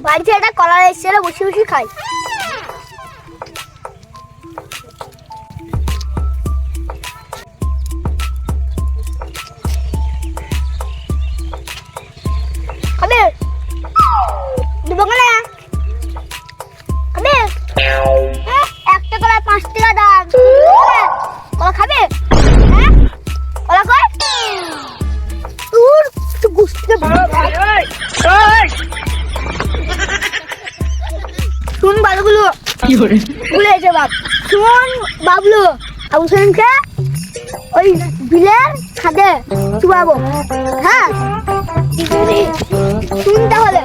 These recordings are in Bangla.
বাড়িতে একটা কলা এসেছিল, বসে বসে খাই। খাবে দেবো না? খাবে? একটা কলা 5 টাকা দাম। কলা খাবে? হ্যাঁ কলা কয় তোর তো গুস্তে শুন বাবুগুলো ভুলে গেছে বাপ। শুন বাবলু আবু সেনকে ওই বিলের খাদে চুবাবো। হ্যাঁ শুন তাহলে।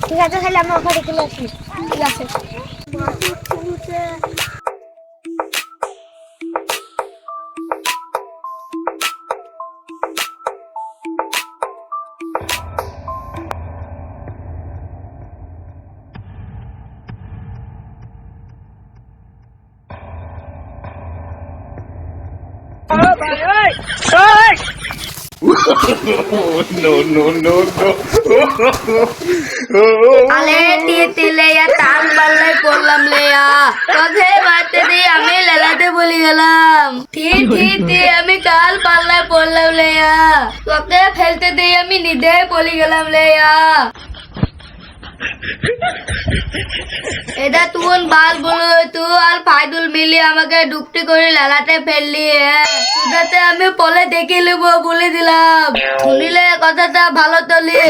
ঠিক আছে তাহলে আমরা ওখানে চলে আসি। ঠিক আছে আলে তিলে টান পাল্লাই পড়লাম লেয়া তোকে বাড়তে দিয়ে আমি লেলাতে বলি গেলাম। ঠিক আমি কাল পাল্লায় পড়লাম লেয়া তোকে ফেলতে দিয়ে আমি নিদে বলি গেলাম লেয়া। এটা তুন বাল বলো তুই আর ফাইদুল মিলি আমাকে ডুবটি করে লালাতে ফেললি। তোদাতে আমি পলে দেখে নেবো বলে দিলাম, শুনিলে কথাটা ভালো তলি।